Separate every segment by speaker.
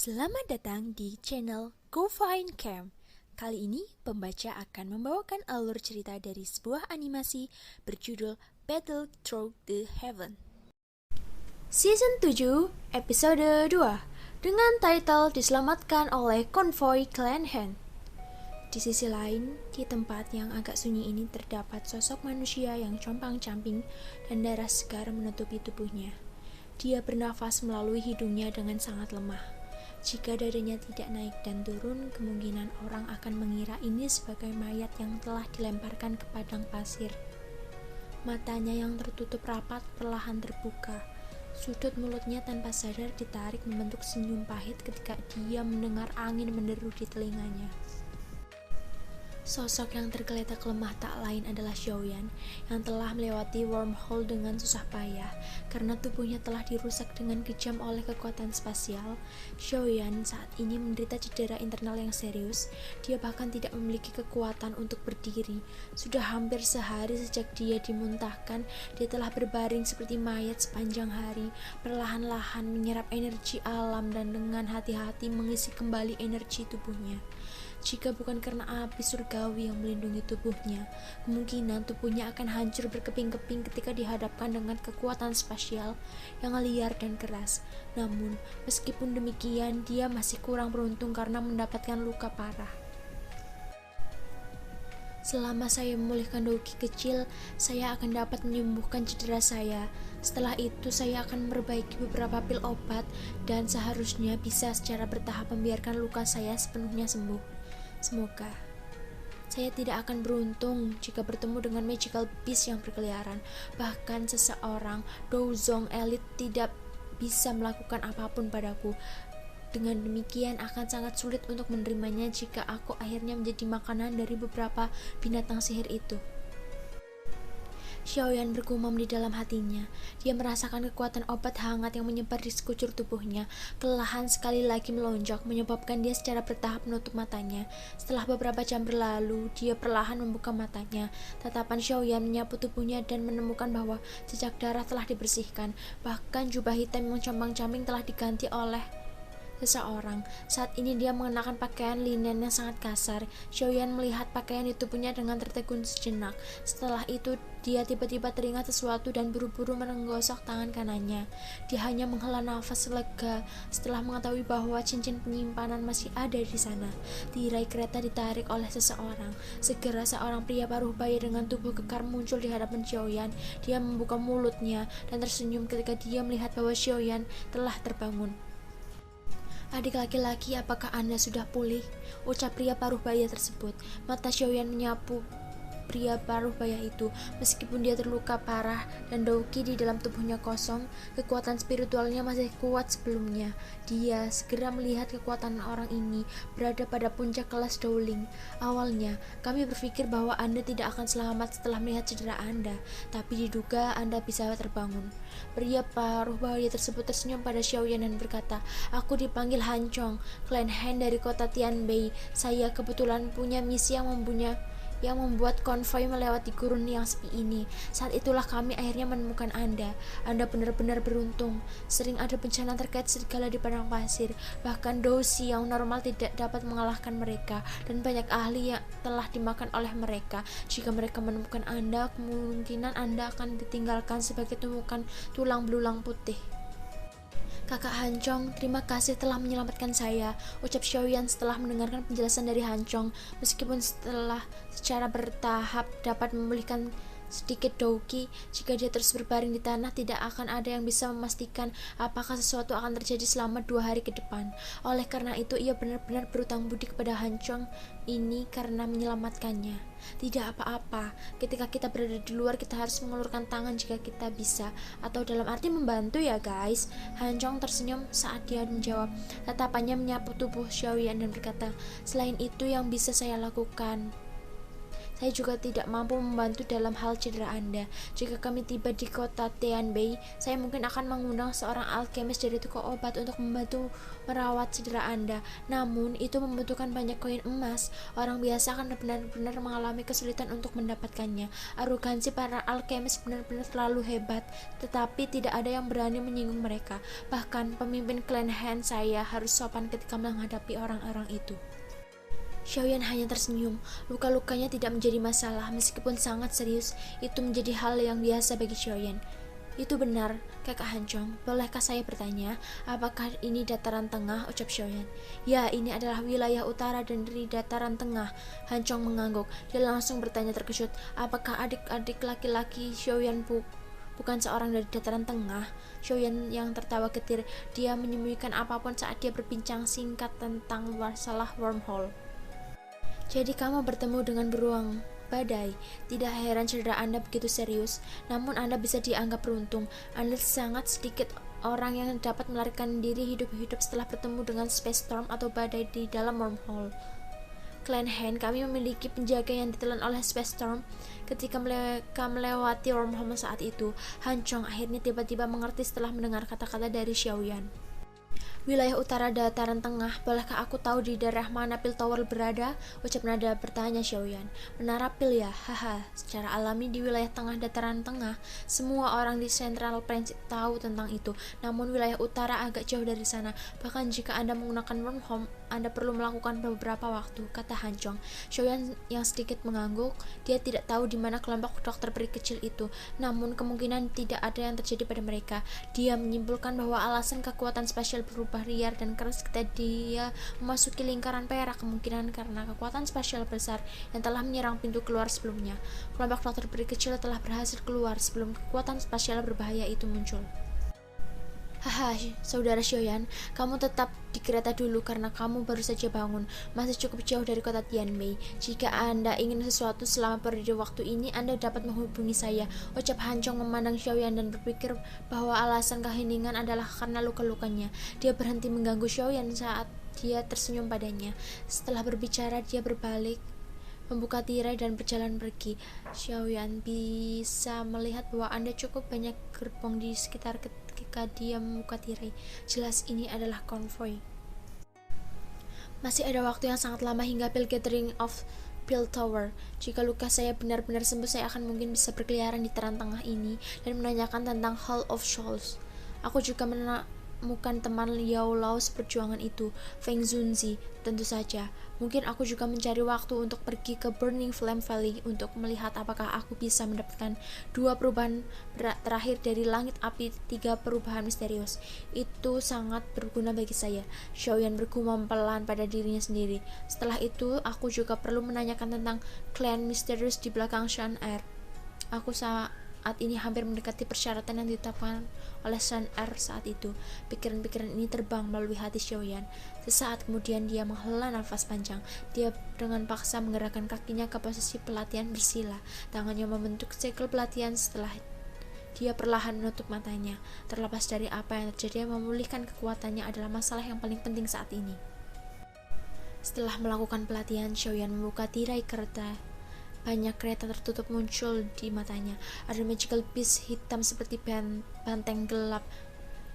Speaker 1: Selamat datang di channel Go Find Camp. Kali ini pembaca akan membawakan alur cerita dari sebuah animasi berjudul Battle Through the Heaven. Season 7, episode 2, dengan title diselamatkan oleh konvoi Clan Han. Di sisi lain, di tempat yang agak sunyi ini terdapat sosok manusia yang compang-camping dan darah segar menutupi tubuhnya. Dia bernafas melalui hidungnya dengan sangat lemah. Jika dadanya tidak naik dan turun, kemungkinan orang akan mengira ini sebagai mayat yang telah dilemparkan ke padang pasir. Matanya yang tertutup rapat perlahan terbuka. Sudut mulutnya tanpa sadar ditarik membentuk senyum pahit ketika dia mendengar angin menderu di telinganya. Sosok yang tergeletak lemah tak lain adalah Xiaoyan yang telah melewati wormhole dengan susah payah karena tubuhnya telah dirusak dengan kejam oleh kekuatan spasial. Xiaoyan saat ini menderita cedera internal yang serius. Dia bahkan tidak memiliki kekuatan untuk berdiri. Sudah hampir sehari sejak dia dimuntahkan, dia telah berbaring seperti mayat sepanjang hari, perlahan-lahan menyerap energi alam dan dengan hati-hati mengisi kembali energi tubuhnya. Jika bukan karena api surgawi yang melindungi tubuhnya, kemungkinan tubuhnya akan hancur berkeping-keping ketika dihadapkan dengan kekuatan spasial yang liar dan keras. Namun, meskipun demikian, dia masih kurang beruntung karena mendapatkan luka parah. Selama saya memulihkan Douki kecil, saya akan dapat menyembuhkan cedera saya. Setelah itu, saya akan memperbaiki beberapa pil obat dan seharusnya bisa secara bertahap membiarkan luka saya sepenuhnya sembuh. Semoga. Saya tidak akan beruntung jika bertemu dengan magical beast yang berkeliaran. Bahkan seseorang Douzong Elite tidak bisa melakukan apapun padaku. Dengan demikian akan sangat sulit untuk menerimanya jika aku akhirnya menjadi makanan dari beberapa binatang sihir itu. Xiaoyan bergumam di dalam hatinya. Dia merasakan kekuatan obat hangat yang menyebar di sekujur tubuhnya. Kelelahan sekali lagi melonjak, menyebabkan dia secara bertahap menutup matanya. Setelah beberapa jam berlalu, dia perlahan membuka matanya. Tatapan Xiaoyan menyapu tubuhnya dan menemukan bahwa jejak darah telah dibersihkan. Bahkan jubah hitam yang compang-camping telah diganti oleh seseorang. Saat ini dia mengenakan pakaian linen yang sangat kasar. Xiaoyan melihat pakaian di tubuhnya dengan tertegun sejenak. Setelah itu dia tiba-tiba teringat sesuatu dan buru-buru menggosok tangan kanannya. Dia hanya menghela nafas lega setelah mengetahui bahwa cincin penyimpanan masih ada di sana. Tirai kereta ditarik oleh seseorang. Segera seorang pria paruh baya dengan tubuh kekar muncul di hadapan Xiaoyan. Dia membuka mulutnya dan tersenyum ketika dia melihat bahwa Xiaoyan telah terbangun. "Adik laki-laki, apakah Anda sudah pulih?" ucap pria paruh baya tersebut. Mata Xiaoyan menyapu pria paruh baya itu. Meskipun dia terluka parah dan Douki di dalam tubuhnya kosong, kekuatan spiritualnya masih kuat sebelumnya. Dia segera melihat kekuatan orang ini berada pada puncak kelas Dowling. "Awalnya, kami berpikir bahwa Anda tidak akan selamat setelah melihat cedera Anda, tapi diduga Anda bisa terbangun." Pria paruh baya tersebut tersenyum pada Xiaoyan dan berkata, "Aku dipanggil Han Chong, Clan Han dari kota Tianbei. Saya kebetulan punya misi yang membuat konvoi melewati gurun yang sepi ini. Saat itulah kami akhirnya menemukan Anda. Anda benar-benar beruntung. Sering ada bencana terkait serigala di padang pasir. Bahkan Douci yang normal tidak dapat mengalahkan mereka, dan banyak ahli yang telah dimakan oleh mereka. Jika mereka menemukan Anda, kemungkinan Anda akan ditinggalkan sebagai tumpukan tulang belulang putih." "Kakak Han Chong, terima kasih telah menyelamatkan saya," ucap Xiaoyan setelah mendengarkan penjelasan dari Han Chong. Meskipun setelah secara bertahap dapat memulihkan sedikit Douki, jika dia terus berbaring di tanah, tidak akan ada yang bisa memastikan apakah sesuatu akan terjadi selama 2 hari ke depan. Oleh karena itu, ia benar-benar berutang budi kepada Han Chong ini karena menyelamatkannya. "Tidak apa-apa, ketika kita berada di luar, kita harus mengulurkan tangan jika kita bisa, atau dalam arti membantu ya guys." Han Chong tersenyum saat dia menjawab. Tatapannya menyapu tubuh Xiaoyan dan berkata, "Selain itu yang bisa saya lakukan, Saya juga tidak mampu membantu dalam hal cedera Anda. Jika kami tiba di kota Tianbei, saya mungkin akan mengundang seorang alkemis dari toko obat untuk membantu merawat cedera Anda. Namun, itu membutuhkan banyak koin emas. Orang biasa akan benar-benar mengalami kesulitan untuk mendapatkannya. Arogansi para alkemis benar-benar terlalu hebat, tetapi tidak ada yang berani menyinggung mereka. Bahkan, pemimpin klan Han saya harus sopan ketika menghadapi orang-orang itu. Xiaoyan hanya tersenyum. Luka-lukanya tidak menjadi masalah, meskipun sangat serius. Itu menjadi hal yang biasa bagi Xiaoyan. Itu benar, kakak Hanchong. Bolehkah saya bertanya, apakah ini dataran tengah? Ucap Xiaoyan. Ya, ini adalah wilayah utara dan dari dataran tengah. Hanchong mengangguk. Dia langsung bertanya terkejut, apakah adik-adik laki-laki Xiaoyan bukan seorang dari dataran tengah? Xiaoyan yang tertawa getir. Dia menyembunyikan apapun saat dia berbincang singkat tentang masalah wormhole. Jadi kamu bertemu dengan beruang badai. Tidak heran cedera Anda begitu serius, namun Anda bisa dianggap beruntung. Anda sangat sedikit orang yang dapat melarikan diri hidup-hidup setelah bertemu dengan space storm atau badai di dalam wormhole. Klan Han, kami memiliki penjaga yang ditelan oleh space storm ketika mereka melewati wormhole saat itu. Han Chong akhirnya tiba-tiba mengerti setelah mendengar kata-kata dari Xiaoyan. Wilayah utara dataran tengah, bolehkah aku tahu di daerah mana Pil Tower berada? Ucap nada bertanya Xiaoyan. Menara Pil ya? Haha, secara alami di wilayah tengah dataran tengah, semua orang di Central Plains tahu tentang itu. Namun wilayah utara agak jauh dari sana. Bahkan jika Anda menggunakan wormhole, Anda perlu melakukan beberapa waktu, kata Hanchong. Xiaoyan yang sedikit mengangguk. Dia tidak tahu di mana kelompok dokter peri kecil itu, namun kemungkinan tidak ada yang terjadi pada mereka. Dia menyimpulkan bahwa alasan kekuatan spasial berubah liar dan keras ketika dia memasuki lingkaran perak, kemungkinan karena kekuatan spasial besar yang telah menyerang pintu keluar sebelumnya. Kelompok dokter peri kecil telah berhasil keluar sebelum kekuatan spasial berbahaya itu muncul. Haha, saudara Xiaoyan, kamu tetap di kereta dulu karena kamu baru saja bangun. Masih cukup jauh dari kota Tianmei. Jika Anda ingin sesuatu selama periode waktu ini, Anda dapat menghubungi saya. Ucap Hanchong memandang Xiaoyan dan berpikir bahwa alasan keheningan adalah karena luka-lukanya. Dia berhenti mengganggu Xiaoyan saat dia tersenyum padanya. Setelah berbicara, dia berbalik, membuka tirai dan berjalan pergi. Xiaoyan bisa melihat bahwa Anda cukup banyak gerbong di sekitar ketika dia membuka tirai. Jelas ini adalah konvoi. Masih ada waktu yang sangat lama hingga Pil Gathering of Pil Tower. Jika luka saya benar-benar sembuh, saya akan mungkin bisa berkeliaran di teran tengah ini dan menanyakan tentang Hall of Souls. Aku juga menemukan teman Liao Lao seperjuangan itu, Feng Zunzi, tentu saja. Mungkin aku juga mencari waktu untuk pergi ke Burning Flame Valley untuk melihat apakah aku bisa mendapatkan 2 perubahan terakhir dari langit api, 3 perubahan misterius. Itu sangat berguna bagi saya. Xiaoyan bergumam pelan pada dirinya sendiri. Setelah itu, aku juga perlu menanyakan tentang klan misterius di belakang Shan Er. Aku saat ini hampir mendekati persyaratan yang ditetapkan oleh Shan Er saat itu. Pikiran-pikiran ini terbang melalui hati Xiaoyan. Sesaat kemudian dia menghela nafas panjang. Dia dengan paksa menggerakkan kakinya ke posisi pelatihan bersila. Tangannya membentuk segel pelatihan. Setelah dia perlahan menutup matanya. Terlepas dari apa yang terjadi, memulihkan kekuatannya adalah masalah yang paling penting saat ini. Setelah melakukan pelatihan, Xiaoyan membuka tirai kereta. Banyak kereta tertutup muncul di matanya. Ada magical beast hitam seperti banteng gelap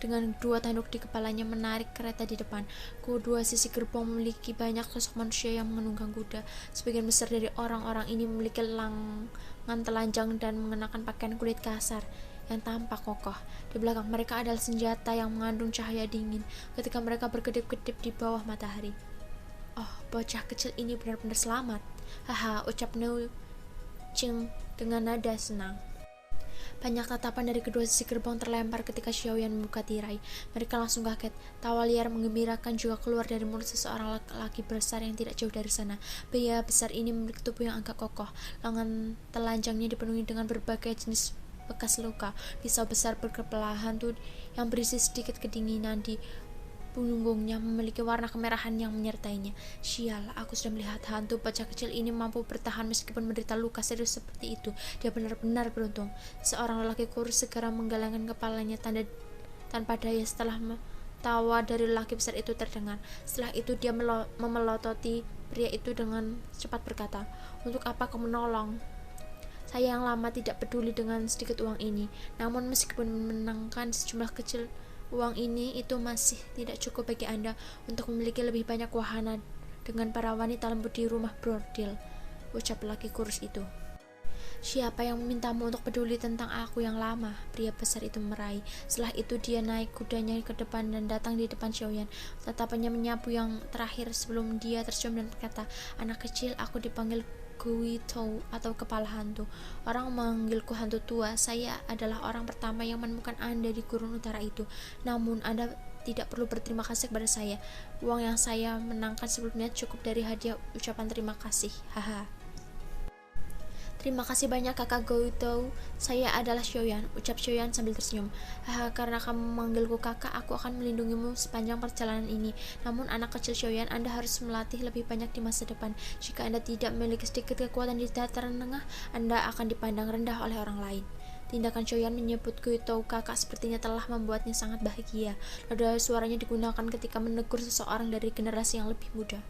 Speaker 1: dengan 2 tanduk di kepalanya menarik kereta di depan. Kedua sisi gerbong memiliki banyak sosok manusia yang menunggang kuda. Sebagian besar dari orang-orang ini memiliki lengan telanjang dan mengenakan pakaian kulit kasar yang tampak kokoh. Di belakang mereka adalah senjata yang mengandung cahaya dingin ketika mereka berkedip-kedip di bawah matahari. Oh, bocah kecil ini benar-benar selamat. Haha, ucap Neu Ching dengan nada senang. Banyak tatapan dari kedua sisi gerbong terlempar ketika Xiaoyan membuka tirai. Mereka langsung kaget. Tawa liar menggembirakan juga keluar dari mulut seseorang laki-laki besar yang tidak jauh dari sana. Pria besar ini memiliki tubuh yang agak kokoh. Lengan telanjangnya dipenuhi dengan berbagai jenis bekas luka. Pisau besar berkepala hantu yang berisi sedikit kedinginan di punggungnya memiliki warna kemerahan yang menyertainya. Sial, aku sudah melihat hantu bocah kecil ini mampu bertahan meskipun menderita luka serius seperti itu. Dia benar-benar beruntung. Seorang lelaki kurus segera menggelengkan kepalanya tanpa daya setelah tawa dari lelaki besar itu terdengar. Setelah itu dia memelototi pria itu dengan cepat berkata, "Untuk apa kamu menolong? Saya yang lama tidak peduli dengan sedikit uang ini. Namun meskipun menangkan sejumlah kecil uang ini, itu masih tidak cukup bagi Anda untuk memiliki lebih banyak wahana dengan para wanita lembut di rumah bordil," ucap lelaki kurus itu. "Siapa yang memintamu untuk peduli tentang aku yang lama?" Pria besar itu meraih. Setelah itu dia naik kudanya ke depan dan datang di depan Xiaoyan. Tatapannya menyapu yang terakhir sebelum dia tersenyum dan berkata, "Anak kecil, aku dipanggil Gui Tou atau kepala hantu. Orang memanggilku hantu tua. Saya adalah orang pertama yang menemukan Anda di gurun utara itu. Namun Anda tidak perlu berterima kasih kepada saya. Uang yang saya menangkan sebelumnya cukup dari hadiah ucapan terima kasih. Haha." "Terima kasih banyak kakak Goito, saya adalah Xiaoyan," ucap Xiaoyan sambil tersenyum. "Haha, karena kamu memanggilku kakak, aku akan melindungimu sepanjang perjalanan ini. Namun anak kecil Xiaoyan, Anda harus melatih lebih banyak di masa depan. Jika Anda tidak memiliki sedikit kekuatan di dataran tengah, Anda akan dipandang rendah oleh orang lain." Tindakan Xiaoyan menyebut Goito kakak sepertinya telah membuatnya sangat bahagia. Nada suaranya digunakan ketika menegur seseorang dari generasi yang lebih muda.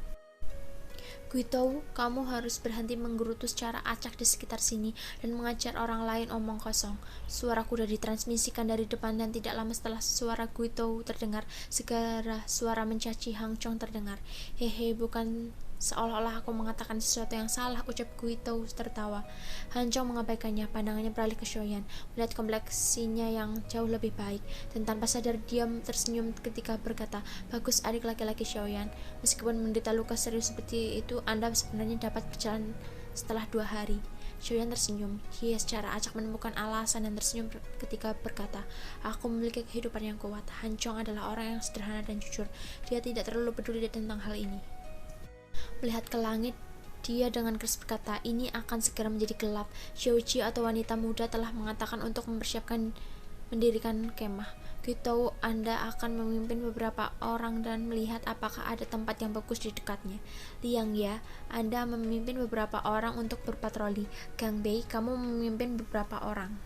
Speaker 1: "Guito, kamu harus berhenti menggerutu secara acak di sekitar sini dan mengajar orang lain omong kosong." Suara kuda ditransmisikan dari depan dan tidak lama setelah suara Guito terdengar, segera suara mencaci Hang Chong terdengar. "Hehe, bukan seolah-olah aku mengatakan sesuatu yang salah," ucap Guito tertawa. Han Chong mengabaikannya, pandangannya beralih ke Xiaoyan, melihat kompleksinya yang jauh lebih baik, dan tanpa sadar dia tersenyum ketika berkata, "Bagus adik laki-laki Xiaoyan. Meskipun menderita luka serius seperti itu, Anda sebenarnya dapat berjalan setelah 2 hari." Xiaoyan tersenyum. Dia secara acak menemukan alasan dan tersenyum ketika berkata, "Aku memiliki kehidupan yang kuat." Han Chong adalah orang yang sederhana dan jujur. Dia tidak terlalu peduli tentang hal ini. Melihat ke langit, dia dengan keras berkata, "Ini akan segera menjadi gelap. Xiaoji atau wanita muda telah mengatakan untuk mempersiapkan mendirikan kemah. Gitu Anda akan memimpin beberapa orang dan melihat apakah ada tempat yang bagus di dekatnya. Liang ya, Anda memimpin beberapa orang untuk berpatroli. Gang Bei, kamu memimpin beberapa orang."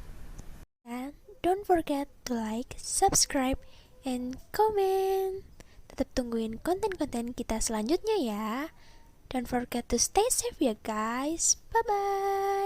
Speaker 1: And don't forget to like, subscribe, and comment. Tetap tungguin konten-konten kita selanjutnya ya. Don't forget to stay safe ya guys. Bye bye.